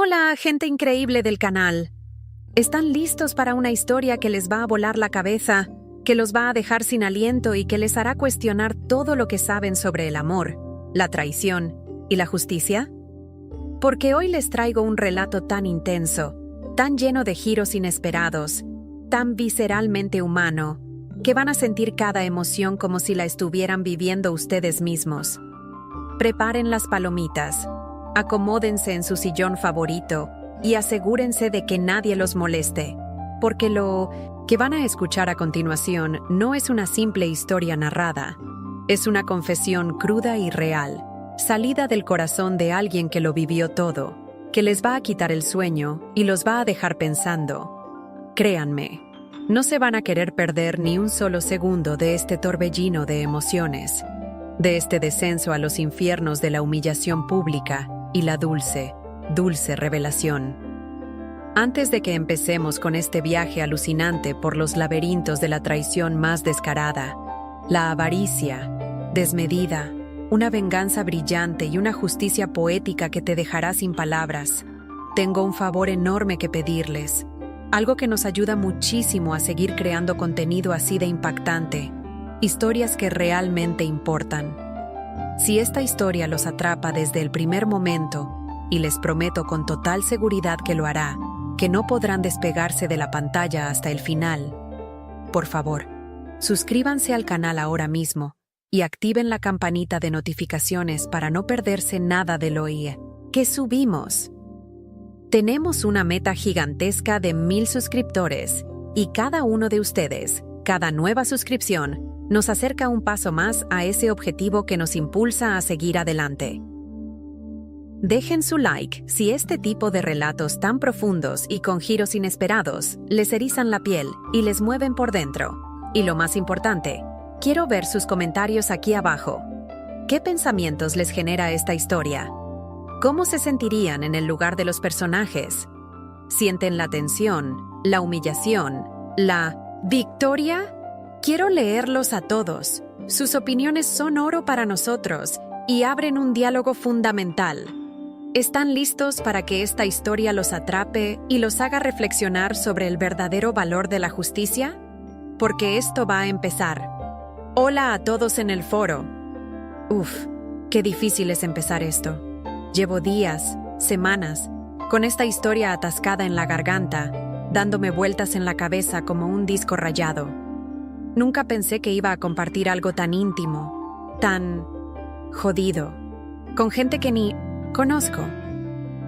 Hola, gente increíble del canal. ¿Están listos para una historia que les va a volar la cabeza, que los va a dejar sin aliento y que les hará cuestionar todo lo que saben sobre el amor, la traición y la justicia? Porque hoy les traigo un relato tan intenso, tan lleno de giros inesperados, tan visceralmente humano, que van a sentir cada emoción como si la estuvieran viviendo ustedes mismos. Preparen las palomitas, acomódense en su sillón favorito y asegúrense de que nadie los moleste, porque lo que van a escuchar a continuación no es una simple historia narrada, es una confesión cruda y real, salida del corazón de alguien que lo vivió todo, que les va a quitar el sueño y los va a dejar pensando. Créanme, no se van a querer perder ni un solo segundo de este torbellino de emociones, de este descenso a los infiernos de la humillación pública y la dulce, dulce revelación. Antes de que empecemos con este viaje alucinante por los laberintos de la traición más descarada, la avaricia, desmedida, una venganza brillante y una justicia poética que te dejará sin palabras, tengo un favor enorme que pedirles, algo que nos ayuda muchísimo a seguir creando contenido así de impactante, historias que realmente importan. Si esta historia los atrapa desde el primer momento, y les prometo con total seguridad que lo hará, que no podrán despegarse de la pantalla hasta el final, por favor, suscríbanse al canal ahora mismo y activen la campanita de notificaciones para no perderse nada de lo que subimos. Tenemos una meta gigantesca de 1000 suscriptores, y cada uno de ustedes, cada nueva suscripción, nos acerca un paso más a ese objetivo que nos impulsa a seguir adelante. Dejen su like si este tipo de relatos tan profundos y con giros inesperados les erizan la piel y les mueven por dentro. Y lo más importante, quiero ver sus comentarios aquí abajo. ¿Qué pensamientos les genera esta historia? ¿Cómo se sentirían en el lugar de los personajes? ¿Sienten la tensión, la humillación, la victoria? Quiero leerlos a todos. Sus opiniones son oro para nosotros y abren un diálogo fundamental. ¿Están listos para que esta historia los atrape y los haga reflexionar sobre el verdadero valor de la justicia? Porque esto va a empezar. Hola a todos en el foro. Uf, qué difícil es empezar esto. Llevo días, semanas, con esta historia atascada en la garganta, dándome vueltas en la cabeza como un disco rayado. Nunca pensé que iba a compartir algo tan íntimo, tan jodido, con gente que ni conozco.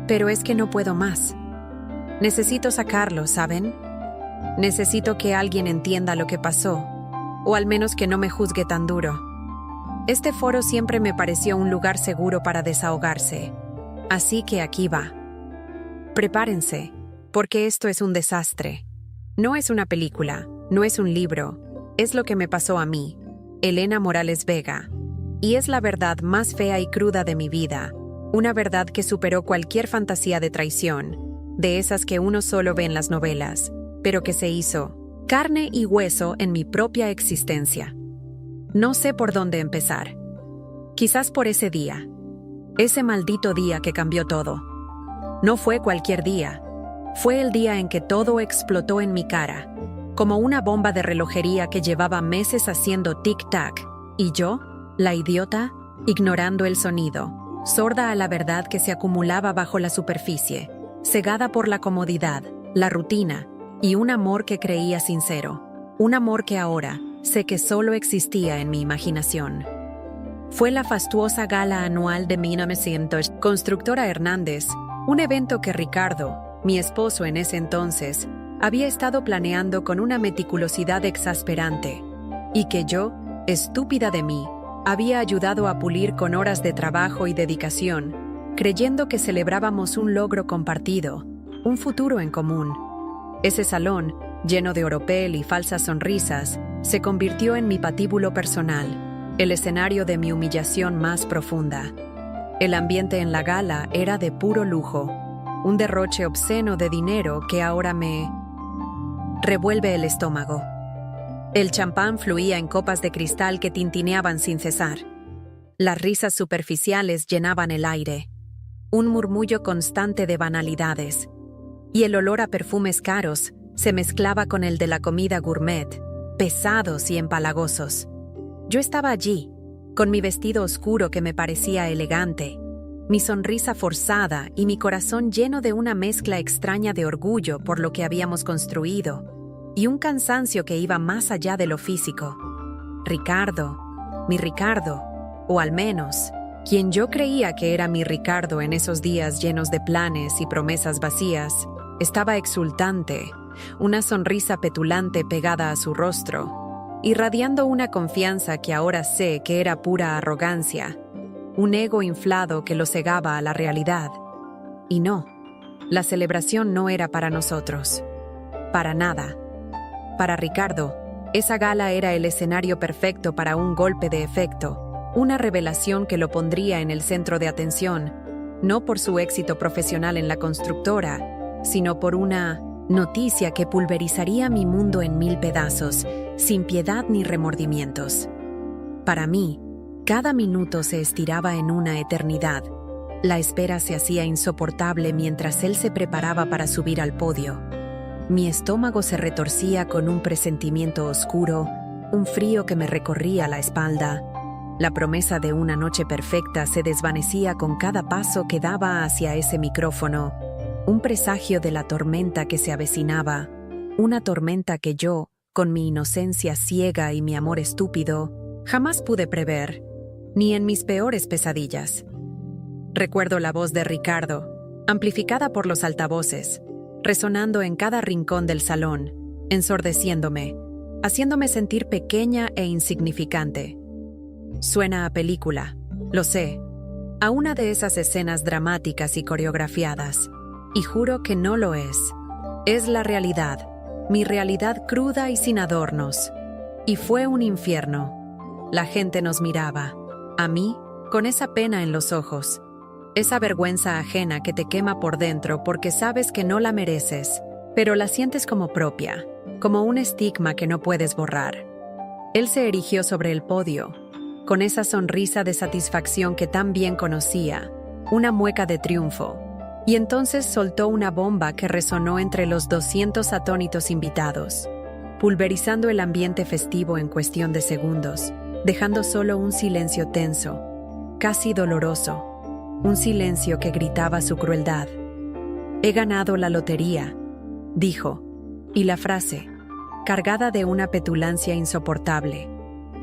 Pero es que no puedo más. Necesito sacarlo, ¿saben? Necesito que alguien entienda lo que pasó, o al menos que no me juzgue tan duro. Este foro siempre me pareció un lugar seguro para desahogarse, así que aquí va. Prepárense, porque esto es un desastre. No es una película, no es un libro. Es lo que me pasó a mí, Elena Morales Vega, y es la verdad más fea y cruda de mi vida, una verdad que superó cualquier fantasía de traición, de esas que uno solo ve en las novelas, pero que se hizo carne y hueso en mi propia existencia. No sé por dónde empezar. Quizás por ese día, ese maldito día que cambió todo. No fue cualquier día, fue el día en que todo explotó en mi cara, como una bomba de relojería que llevaba meses haciendo tic-tac, y yo, la idiota, ignorando el sonido, sorda a la verdad que se acumulaba bajo la superficie, cegada por la comodidad, la rutina, y un amor que creía sincero, un amor que ahora sé que solo existía en mi imaginación. Fue la fastuosa gala anual de 1900, Constructora Hernández, un evento que Ricardo, mi esposo en ese entonces, había estado planeando con una meticulosidad exasperante, y que yo, estúpida de mí, había ayudado a pulir con horas de trabajo y dedicación, creyendo que celebrábamos un logro compartido, un futuro en común. Ese salón, lleno de oropel y falsas sonrisas, se convirtió en mi patíbulo personal, el escenario de mi humillación más profunda. El ambiente en la gala era de puro lujo, un derroche obsceno de dinero que ahora me revuelve el estómago. El champán fluía en copas de cristal que tintineaban sin cesar. Las risas superficiales llenaban el aire. un murmullo constante de banalidades, y el olor a perfumes caros se mezclaba con el de la comida gourmet, pesados y empalagosos. Yo estaba allí, con mi vestido oscuro que me parecía elegante, mi sonrisa forzada y mi corazón lleno de una mezcla extraña de orgullo por lo que habíamos construido, y un cansancio que iba más allá de lo físico. Ricardo, mi Ricardo, o al menos, quien yo creía que era mi Ricardo en esos días llenos de planes y promesas vacías, estaba exultante, una sonrisa petulante pegada a su rostro, irradiando una confianza que ahora sé que era pura arrogancia, un ego inflado que lo cegaba a la realidad. Y no, la celebración no era para nosotros. Para nada. Para Ricardo, esa gala era el escenario perfecto para un golpe de efecto, una revelación que lo pondría en el centro de atención, no por su éxito profesional en la constructora, sino por una noticia que pulverizaría mi mundo en 1000 pedazos, sin piedad ni remordimientos. Para mí, cada minuto se estiraba en una eternidad. La espera se hacía insoportable mientras él se preparaba para subir al podio. Mi estómago se retorcía con un presentimiento oscuro, un frío que me recorría la espalda. La promesa de una noche perfecta se desvanecía con cada paso que daba hacia ese micrófono, un presagio de la tormenta que se avecinaba, una tormenta que yo, con mi inocencia ciega y mi amor estúpido, jamás pude prever, ni en mis peores pesadillas. Recuerdo la voz de Ricardo, amplificada por los altavoces, resonando en cada rincón del salón, ensordeciéndome, haciéndome sentir pequeña e insignificante. Suena a película, lo sé, a una de esas escenas dramáticas y coreografiadas, y juro que no lo es. Es la realidad, mi realidad cruda y sin adornos. Y fue un infierno. La gente nos miraba, a mí, con esa pena en los ojos, esa vergüenza ajena que te quema por dentro porque sabes que no la mereces, pero la sientes como propia, como un estigma que no puedes borrar. Él se erigió sobre el podio, con esa sonrisa de satisfacción que tan bien conocía, una mueca de triunfo, y entonces soltó una bomba que resonó entre los 200 atónitos invitados, pulverizando el ambiente festivo en cuestión de segundos, dejando solo un silencio tenso, casi doloroso, un silencio que gritaba su crueldad. «He ganado la lotería», dijo, y la frase, cargada de una petulancia insoportable,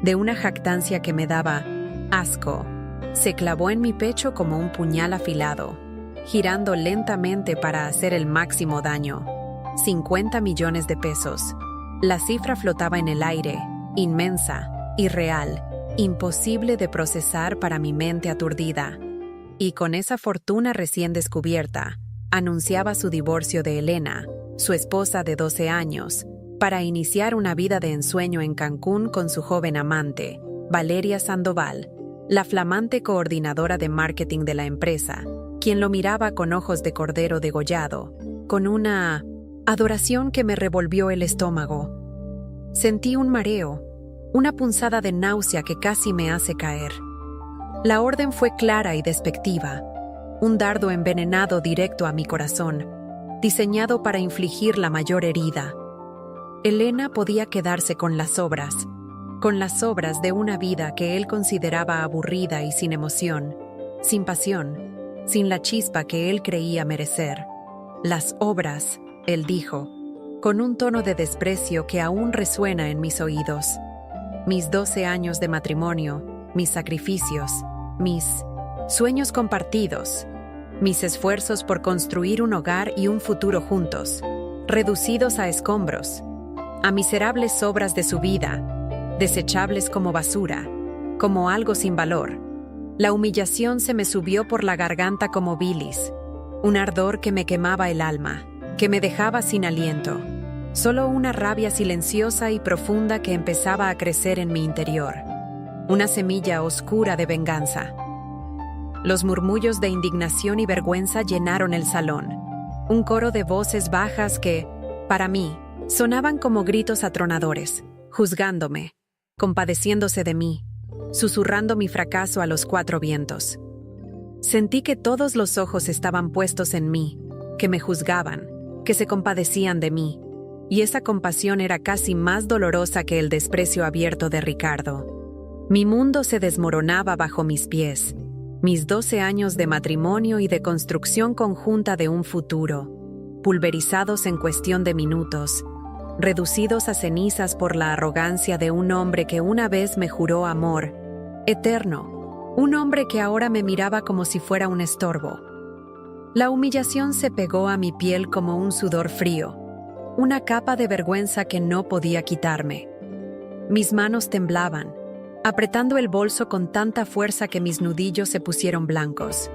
de una jactancia que me daba asco, se clavó en mi pecho como un puñal afilado, girando lentamente para hacer el máximo daño. 50 millones de pesos. La cifra flotaba en el aire, inmensa, irreal, imposible de procesar para mi mente aturdida. Y con esa fortuna recién descubierta, anunciaba su divorcio de Elena, su esposa de 12 años, para iniciar una vida de ensueño en Cancún con su joven amante, Valeria Sandoval, la flamante coordinadora de marketing de la empresa, quien lo miraba con ojos de cordero degollado, con una adoración que me revolvió el estómago. Sentí un mareo, una punzada de náusea que casi me hace caer. La orden fue clara y despectiva, un dardo envenenado directo a mi corazón, diseñado para infligir la mayor herida. Elena podía quedarse con las sobras de una vida que él consideraba aburrida y sin emoción, sin pasión, sin la chispa que él creía merecer. Las obras, él dijo, con un tono de desprecio que aún resuena en mis oídos. Mis 12 años de matrimonio, mis sacrificios, mis sueños compartidos, mis esfuerzos por construir un hogar y un futuro juntos, reducidos a escombros, a miserables sobras de su vida, desechables como basura, como algo sin valor. La humillación se me subió por la garganta como bilis, un ardor que me quemaba el alma, que me dejaba sin aliento, solo una rabia silenciosa y profunda que empezaba a crecer en mi interior, una semilla oscura de venganza. Los murmullos de indignación y vergüenza llenaron el salón, un coro de voces bajas que, para mí, sonaban como gritos atronadores, juzgándome, compadeciéndose de mí, susurrando mi fracaso a los 4 vientos. Sentí que todos los ojos estaban puestos en mí, que me juzgaban, que se compadecían de mí, y esa compasión era casi más dolorosa que el desprecio abierto de Ricardo. Mi mundo se desmoronaba bajo mis pies, mis 12 años de matrimonio y de construcción conjunta de un futuro, pulverizados en cuestión de minutos, reducidos a cenizas por la arrogancia de un hombre que una vez me juró amor eterno, un hombre que ahora me miraba como si fuera un estorbo. La humillación se pegó a mi piel como un sudor frío, una capa de vergüenza que no podía quitarme. Mis manos temblaban, apretando el bolso con tanta fuerza que mis nudillos se pusieron blancos.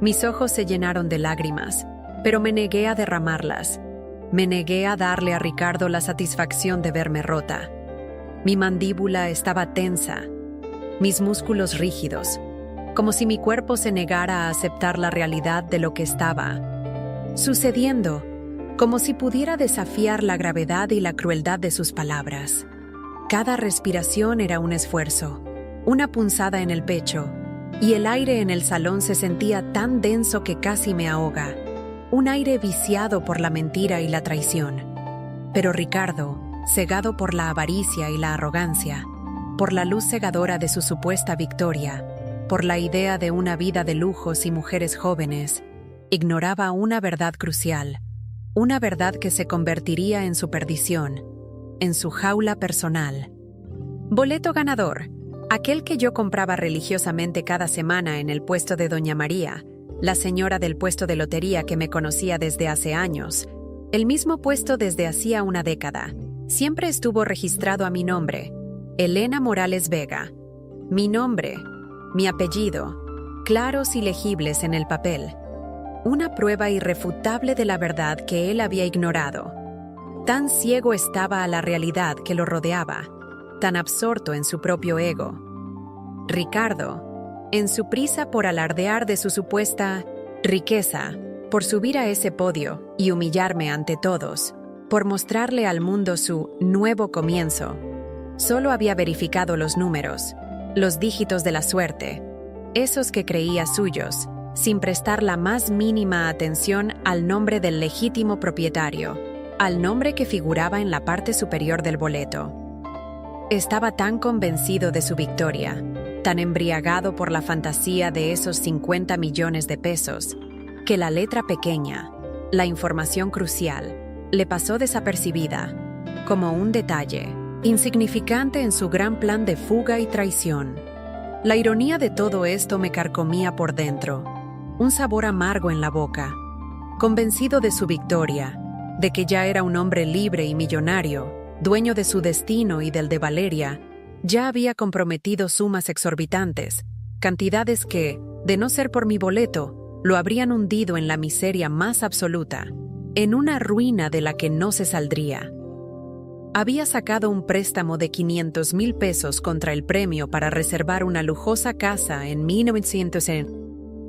Mis ojos se llenaron de lágrimas, pero me negué a derramarlas. Me negué a darle a Ricardo la satisfacción de verme rota. Mi mandíbula estaba tensa, mis músculos rígidos, como si mi cuerpo se negara a aceptar la realidad de lo que estaba sucediendo, como si pudiera desafiar la gravedad y la crueldad de sus palabras. Cada respiración era un esfuerzo, una punzada en el pecho, y el aire en el salón se sentía tan denso que casi me ahoga, un aire viciado por la mentira y la traición. Pero Ricardo, cegado por la avaricia y la arrogancia, por la luz cegadora de su supuesta victoria, por la idea de una vida de lujos y mujeres jóvenes, ignoraba una verdad crucial, una verdad que se convertiría en su perdición, en su jaula personal. Boleto ganador, aquel que yo compraba religiosamente cada semana en el puesto de Doña María, la señora del puesto de lotería que me conocía desde hace años, el mismo puesto desde hacía una década. Siempre estuvo registrado a mi nombre, Elena Morales Vega. Mi nombre, mi apellido, claros y legibles en el papel. Una prueba irrefutable de la verdad que él había ignorado. Tan ciego estaba a la realidad que lo rodeaba, tan absorto en su propio ego. Ricardo, en su prisa por alardear de su supuesta riqueza, por subir a ese podio y humillarme ante todos, por mostrarle al mundo su nuevo comienzo, solo había verificado los números, los dígitos de la suerte, esos que creía suyos, sin prestar la más mínima atención al nombre del legítimo propietario, al nombre que figuraba en la parte superior del boleto. Estaba tan convencido de su victoria, tan embriagado por la fantasía de esos 50 millones de pesos, que la letra pequeña, la información crucial, le pasó desapercibida, como un detalle, insignificante en su gran plan de fuga y traición. La ironía de todo esto me carcomía por dentro, un sabor amargo en la boca. Convencido de su victoria, de que ya era un hombre libre y millonario, dueño de su destino y del de Valeria, ya había comprometido sumas exorbitantes, cantidades que, de no ser por mi boleto, lo habrían hundido en la miseria más absoluta, en una ruina de la que no se saldría. Había sacado un préstamo de 500,000 pesos contra el premio para reservar una lujosa casa en 1900 en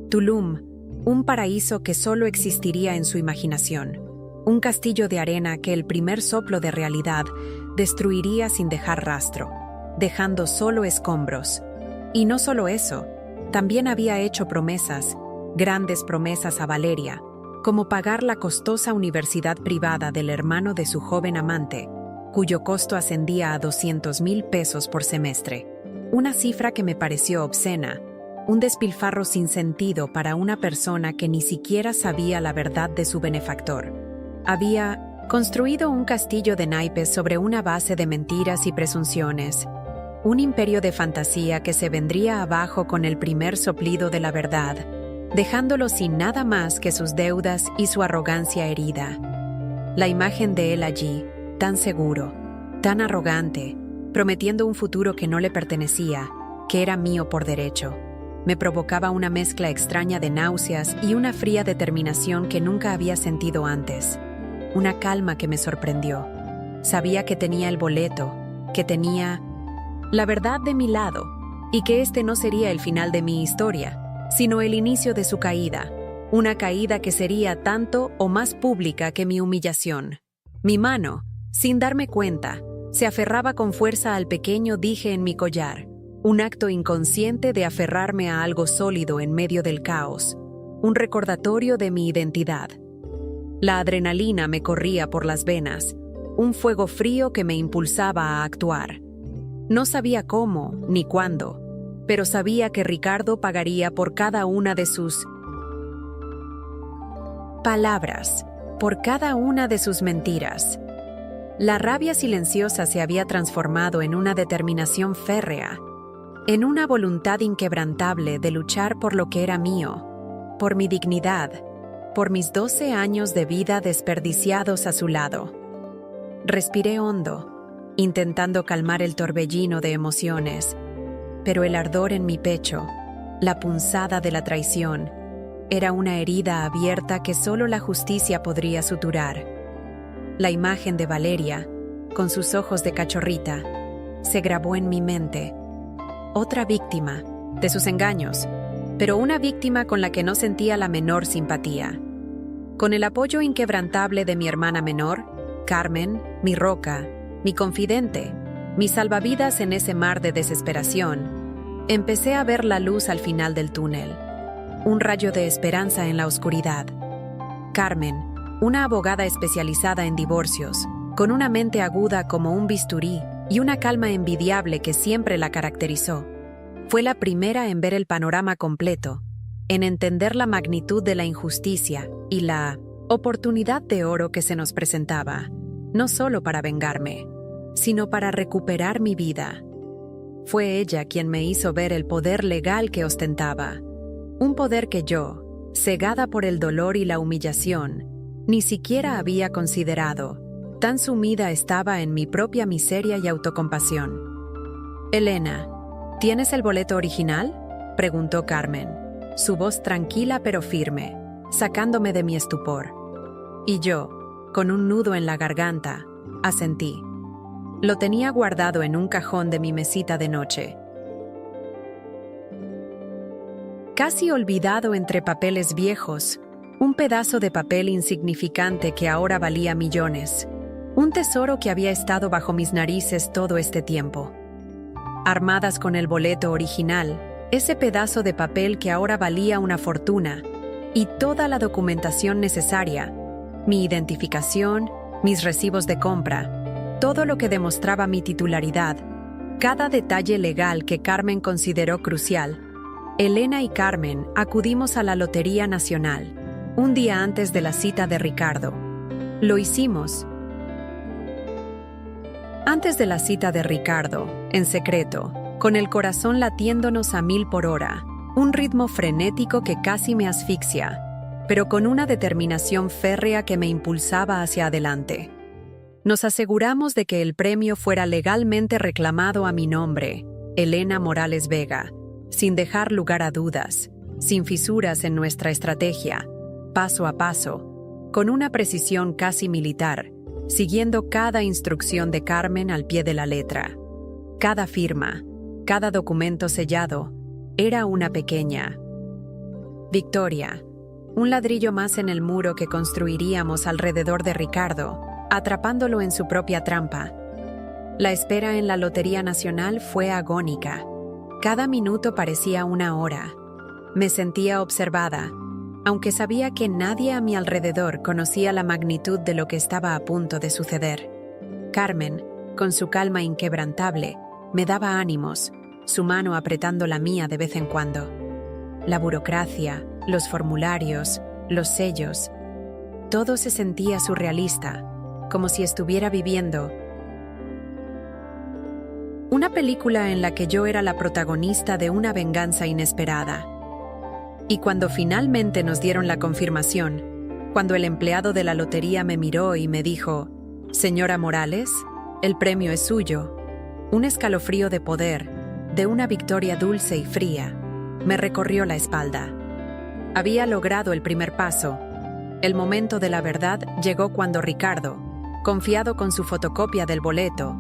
Tulum, un paraíso que solo existiría en su imaginación, un castillo de arena que el primer soplo de realidad destruiría sin dejar rastro, dejando solo escombros. Y no solo eso, también había hecho promesas, grandes promesas a Valeria, como pagar la costosa universidad privada del hermano de su joven amante, cuyo costo ascendía a 200,000 pesos por semestre, una cifra que me pareció obscena, un despilfarro sin sentido para una persona que ni siquiera sabía la verdad de su benefactor. Había construido un castillo de naipes sobre una base de mentiras y presunciones, un imperio de fantasía que se vendría abajo con el primer soplido de la verdad, dejándolo sin nada más que sus deudas y su arrogancia herida. La imagen de él allí, tan seguro, tan arrogante, prometiendo un futuro que no le pertenecía, que era mío por derecho, me provocaba una mezcla extraña de náuseas y una fría determinación que nunca había sentido antes. Una calma que me sorprendió. Sabía que tenía el boleto, que tenía la verdad de mi lado, y que este no sería el final de mi historia, sino el inicio de su caída, una caída que sería tanto o más pública que mi humillación. Mi mano, sin darme cuenta, se aferraba con fuerza al pequeño dije en mi collar, un acto inconsciente de aferrarme a algo sólido en medio del caos, un recordatorio de mi identidad. La adrenalina me corría por las venas, un fuego frío que me impulsaba a actuar. No sabía cómo ni cuándo, pero sabía que Ricardo pagaría por cada una de sus palabras, por cada una de sus mentiras. La rabia silenciosa se había transformado en una determinación férrea, en una voluntad inquebrantable de luchar por lo que era mío, por mi dignidad, por mis 12 años de vida desperdiciados a su lado. Respiré hondo, intentando calmar el torbellino de emociones, pero el ardor en mi pecho, la punzada de la traición, era una herida abierta que solo la justicia podría suturar. La imagen de Valeria, con sus ojos de cachorrita, se grabó en mi mente. Otra víctima de sus engaños, pero una víctima con la que no sentía la menor simpatía. Con el apoyo inquebrantable de mi hermana menor, Carmen, mi roca, mi confidente, mi salvavidas en ese mar de desesperación, empecé a ver la luz al final del túnel. Un rayo de esperanza en la oscuridad. Carmen, una abogada especializada en divorcios, con una mente aguda como un bisturí y una calma envidiable que siempre la caracterizó, fue la primera en ver el panorama completo, en entender la magnitud de la injusticia y la oportunidad de oro que se nos presentaba, no solo para vengarme, sino para recuperar mi vida. Fue ella quien me hizo ver el poder legal que ostentaba, un poder que yo, cegada por el dolor y la humillación, ni siquiera había considerado. Tan sumida estaba en mi propia miseria y autocompasión. «Elena, ¿tienes el boleto original?», preguntó Carmen, su voz tranquila pero firme, sacándome de mi estupor. Y yo, con un nudo en la garganta, asentí. Lo tenía guardado en un cajón de mi mesita de noche. Casi olvidado entre papeles viejos, un pedazo de papel insignificante que ahora valía millones. Un tesoro que había estado bajo mis narices todo este tiempo. Armadas con el boleto original, ese pedazo de papel que ahora valía una fortuna, y toda la documentación necesaria, mi identificación, mis recibos de compra, todo lo que demostraba mi titularidad, cada detalle legal que Carmen consideró crucial. Elena y Carmen acudimos a la Lotería Nacional, un día antes de la cita de Ricardo. Lo hicimos. Antes de la cita de Ricardo, en secreto, con el corazón latiéndonos a 1000 por hora, un ritmo frenético que casi me asfixia, pero con una determinación férrea que me impulsaba hacia adelante. Nos aseguramos de que el premio fuera legalmente reclamado a mi nombre, Elena Morales Vega, sin dejar lugar a dudas, sin fisuras en nuestra estrategia, paso a paso, con una precisión casi militar, siguiendo cada instrucción de Carmen al pie de la letra. Cada firma, cada documento sellado, era una pequeña victoria, un ladrillo más en el muro que construiríamos alrededor de Ricardo, atrapándolo en su propia trampa. La espera en la Lotería Nacional fue agónica. Cada minuto parecía una hora. Me sentía observada, aunque sabía que nadie a mi alrededor conocía la magnitud de lo que estaba a punto de suceder. Carmen, con su calma inquebrantable, me daba ánimos, su mano apretando la mía de vez en cuando. La burocracia, los formularios, los sellos, todo se sentía surrealista, como si estuviera viviendo una película en la que yo era la protagonista de una venganza inesperada. Y cuando finalmente nos dieron la confirmación, cuando el empleado de la lotería me miró y me dijo: «Señora Morales, el premio es suyo», un escalofrío de poder, de una victoria dulce y fría, me recorrió la espalda. Había logrado el primer paso. El momento de la verdad llegó cuando Ricardo, confiado con su fotocopia del boleto,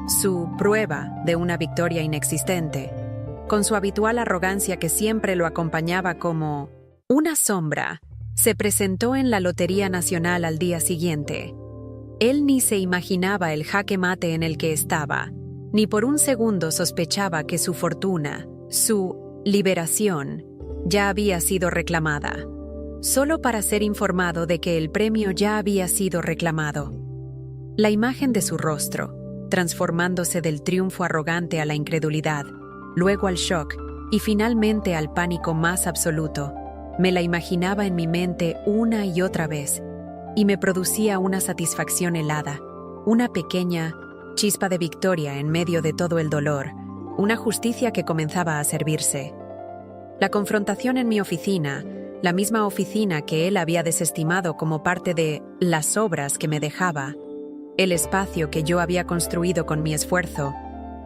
su prueba de una victoria inexistente, con su habitual arrogancia que siempre lo acompañaba como una sombra, se presentó en la Lotería Nacional al día siguiente. Él ni se imaginaba el jaque mate en el que estaba, Ni por un segundo sospechaba que su fortuna, su liberación, ya había sido reclamada, solo para ser informado de que el premio ya había sido reclamado. La imagen de su rostro, transformándose del triunfo arrogante a la incredulidad, luego al shock y finalmente al pánico más absoluto, me la imaginaba en mi mente una y otra vez, y me producía una satisfacción helada, una pequeña chispa de victoria en medio de todo el dolor, una justicia que comenzaba a servirse. La confrontación en mi oficina, la misma oficina que él había desestimado como parte de las obras que me dejaba, el espacio que yo había construido con mi esfuerzo,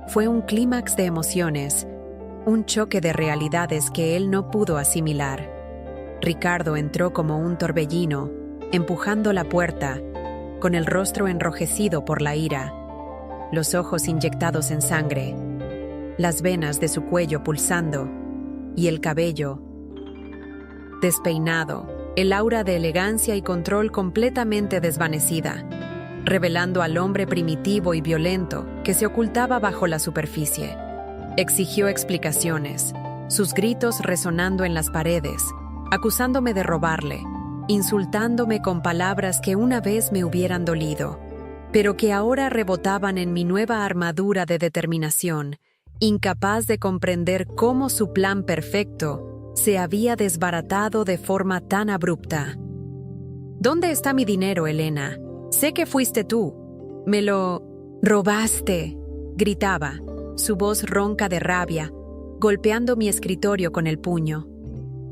fue un clímax de emociones, un choque de realidades que él no pudo asimilar. Ricardo entró como un torbellino, empujando la puerta, con el rostro enrojecido por la ira, los ojos inyectados en sangre, las venas de su cuello pulsando y el cabello despeinado, el aura de elegancia y control completamente desvanecida, revelando al hombre primitivo y violento que se ocultaba bajo la superficie. Exigió explicaciones, sus gritos resonando en las paredes, acusándome de robarle, insultándome con palabras que una vez me hubieran dolido, pero que ahora rebotaban en mi nueva armadura de determinación, incapaz de comprender cómo su plan perfecto se había desbaratado de forma tan abrupta. ¿Dónde está mi dinero, Elena? Sé que fuiste tú. Me lo robaste, gritaba, su voz ronca de rabia, golpeando mi escritorio con el puño.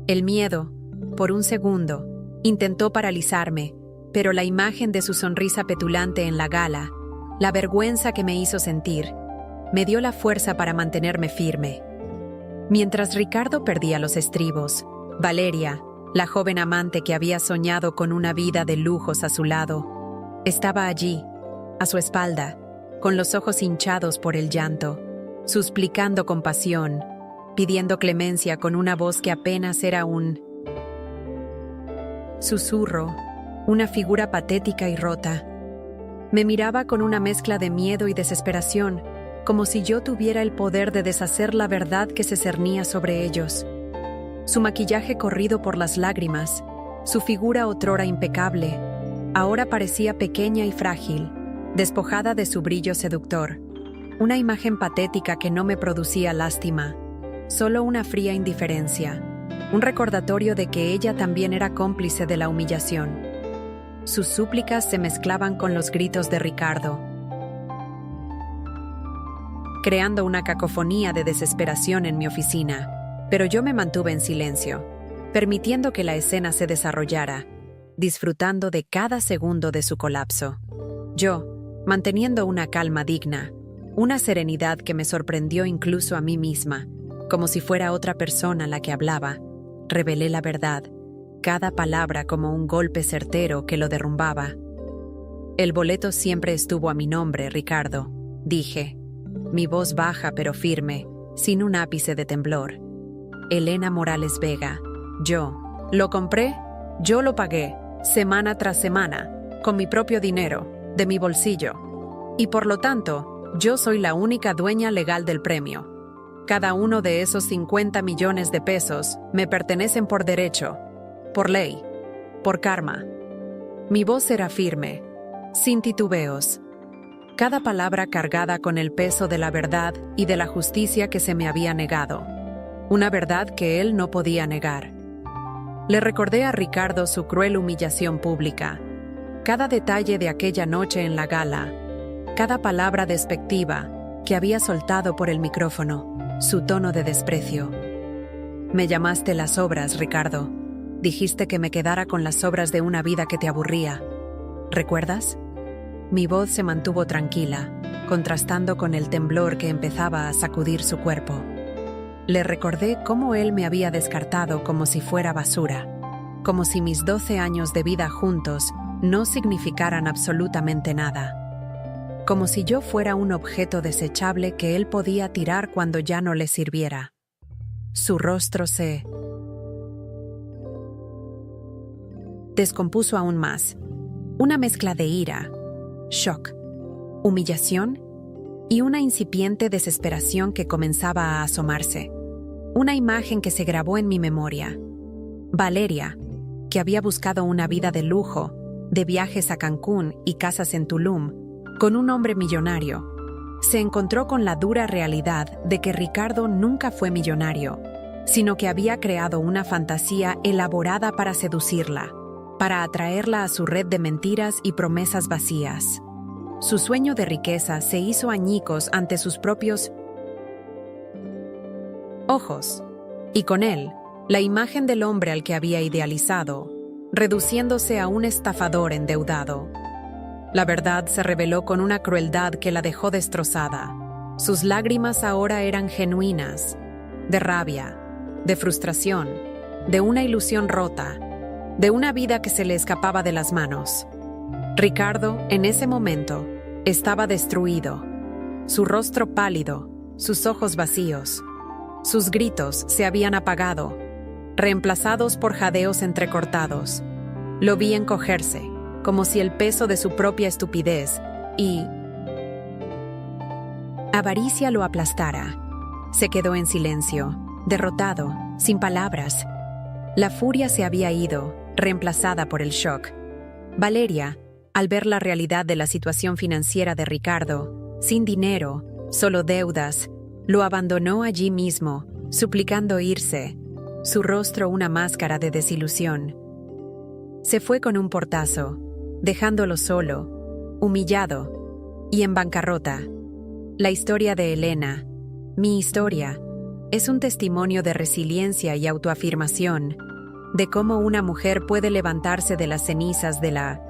El miedo, por un segundo, intentó paralizarme, pero la imagen de su sonrisa petulante en la gala, la vergüenza que me hizo sentir, me dio la fuerza para mantenerme firme. Mientras Ricardo perdía los estribos, Valeria, la joven amante que había soñado con una vida de lujos a su lado, estaba allí, a su espalda, con los ojos hinchados por el llanto, suplicando compasión, pidiendo clemencia con una voz que apenas era un susurro, una figura patética y rota. Me miraba con una mezcla de miedo y desesperación, como si yo tuviera el poder de deshacer la verdad que se cernía sobre ellos. Su maquillaje corrido por las lágrimas, su figura otrora impecable, ahora parecía pequeña y frágil, despojada de su brillo seductor. Una imagen patética que no me producía lástima, solo una fría indiferencia, un recordatorio de que ella también era cómplice de la humillación. Sus súplicas se mezclaban con los gritos de Ricardo, creando una cacofonía de desesperación en mi oficina, pero yo me mantuve en silencio, permitiendo que la escena se desarrollara, disfrutando de cada segundo de su colapso. Yo, manteniendo una calma digna, una serenidad que me sorprendió incluso a mí misma, como si fuera otra persona la que hablaba, revelé la verdad, cada palabra como un golpe certero que lo derrumbaba. El boleto siempre estuvo a mi nombre, Ricardo, dije, mi voz baja pero firme, sin un ápice de temblor. Elena Morales Vega, yo, lo compré, yo lo pagué, semana tras semana, con mi propio dinero, de mi bolsillo. Y por lo tanto, yo soy la única dueña legal del premio. Cada uno de esos 50 millones de pesos me pertenecen por derecho, por ley, por karma. Mi voz era firme, sin titubeos. Cada palabra cargada con el peso de la verdad y de la justicia que se me había negado. Una verdad que él no podía negar. Le recordé a Ricardo su cruel humillación pública, cada detalle de aquella noche en la gala, cada palabra despectiva que había soltado por el micrófono, su tono de desprecio. Me llamaste las obras, Ricardo. Dijiste que me quedara con las obras de una vida que te aburría. ¿Recuerdas? Mi voz se mantuvo tranquila, contrastando con el temblor que empezaba a sacudir su cuerpo. Le recordé cómo él me había descartado como si fuera basura, como si mis 12 años de vida juntos no significaran absolutamente nada. Como si yo fuera un objeto desechable que él podía tirar cuando ya no le sirviera. Su rostro se descompuso aún más. Una mezcla de ira, shock, humillación y una incipiente desesperación que comenzaba a asomarse. Una imagen que se grabó en mi memoria. Valeria, que había buscado una vida de lujo, de viajes a Cancún y casas en Tulum, con un hombre millonario, se encontró con la dura realidad de que Ricardo nunca fue millonario, sino que había creado una fantasía elaborada para seducirla, para atraerla a su red de mentiras y promesas vacías. Su sueño de riqueza se hizo añicos ante sus propios ojos, y con él, la imagen del hombre al que había idealizado, reduciéndose a un estafador endeudado. La verdad se reveló con una crueldad que la dejó destrozada. Sus lágrimas ahora eran genuinas, de rabia, de frustración, de una ilusión rota, de una vida que se le escapaba de las manos. Ricardo, en ese momento, estaba destruido, su rostro pálido, sus ojos vacíos. Sus gritos se habían apagado, reemplazados por jadeos entrecortados. Lo vi encogerse, como si el peso de su propia estupidez y avaricia lo aplastara. Se quedó en silencio, derrotado, sin palabras. La furia se había ido, reemplazada por el shock. Valeria, al ver la realidad de la situación financiera de Ricardo, sin dinero, solo deudas, lo abandonó allí mismo, suplicando irse, su rostro una máscara de desilusión. Se fue con un portazo, dejándolo solo, humillado y en bancarrota. La historia de Elena, mi historia, es un testimonio de resiliencia y autoafirmación, de cómo una mujer puede levantarse de las cenizas de la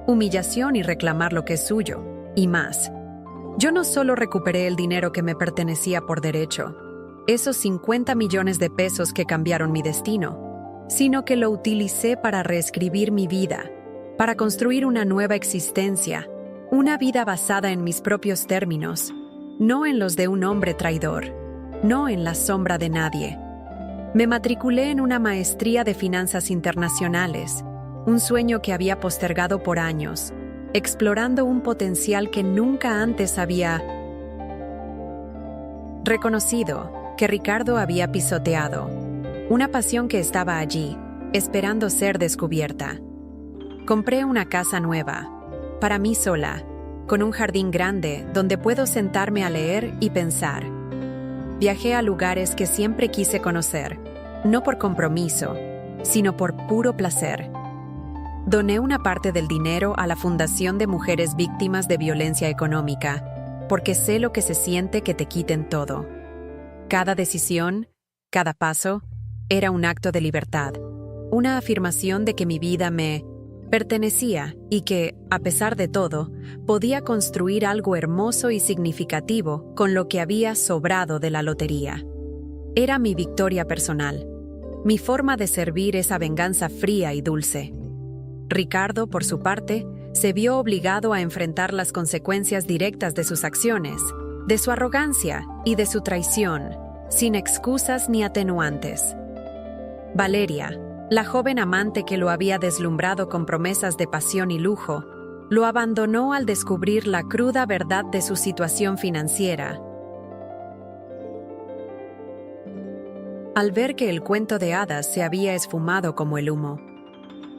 humillación y reclamar lo que es suyo, y más. Yo no solo recuperé el dinero que me pertenecía por derecho, esos 50 millones de pesos que cambiaron mi destino, sino que lo utilicé para reescribir mi vida, para construir una nueva existencia, una vida basada en mis propios términos, no en los de un hombre traidor, no en la sombra de nadie. Me matriculé en una maestría de finanzas internacionales, un sueño que había postergado por años, explorando un potencial que nunca antes había reconocido, que Ricardo había pisoteado, una pasión que estaba allí, esperando ser descubierta. Compré una casa nueva, para mí sola, con un jardín grande donde puedo sentarme a leer y pensar. Viajé a lugares que siempre quise conocer, no por compromiso, sino por puro placer. Doné una parte del dinero a la Fundación de Mujeres Víctimas de Violencia Económica, porque sé lo que se siente que te quiten todo. Cada decisión, cada paso, era un acto de libertad, una afirmación de que mi vida me pertenecía y que, a pesar de todo, podía construir algo hermoso y significativo con lo que había sobrado de la lotería. Era mi victoria personal, mi forma de servir esa venganza fría y dulce. Ricardo, por su parte, se vio obligado a enfrentar las consecuencias directas de sus acciones, de su arrogancia y de su traición, sin excusas ni atenuantes. Valeria, la joven amante que lo había deslumbrado con promesas de pasión y lujo, lo abandonó al descubrir la cruda verdad de su situación financiera. Al ver que el cuento de hadas se había esfumado como el humo,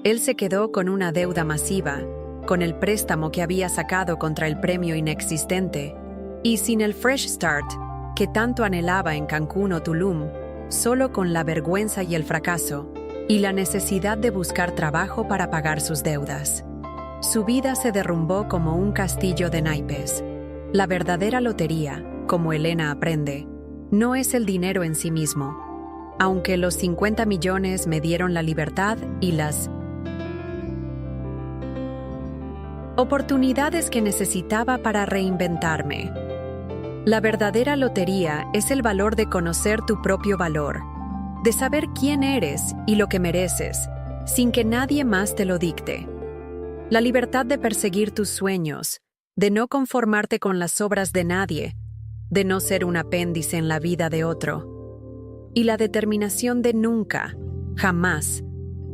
él se quedó con una deuda masiva, con el préstamo que había sacado contra el premio inexistente, y sin el fresh start que tanto anhelaba en Cancún o Tulum, solo con la vergüenza y el fracaso, y la necesidad de buscar trabajo para pagar sus deudas. Su vida se derrumbó como un castillo de naipes. La verdadera lotería, como Elena aprende, no es el dinero en sí mismo, aunque los 50 millones me dieron la libertad y las oportunidades que necesitaba para reinventarme. La verdadera lotería es el valor de conocer tu propio valor, de saber quién eres y lo que mereces, sin que nadie más te lo dicte. La libertad de perseguir tus sueños, de no conformarte con las obras de nadie, de no ser un apéndice en la vida de otro. Y la determinación de nunca, jamás,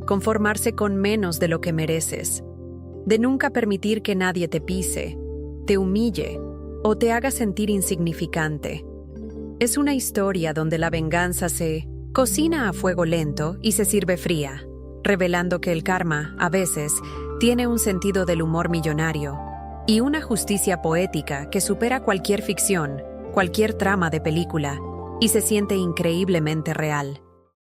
conformarse con menos de lo que mereces, de nunca permitir que nadie te pise, te humille o te haga sentir insignificante. Es una historia donde la venganza se cocina a fuego lento y se sirve fría, revelando que el karma, a veces, tiene un sentido del humor millonario y una justicia poética que supera cualquier ficción, cualquier trama de película, y se siente increíblemente real.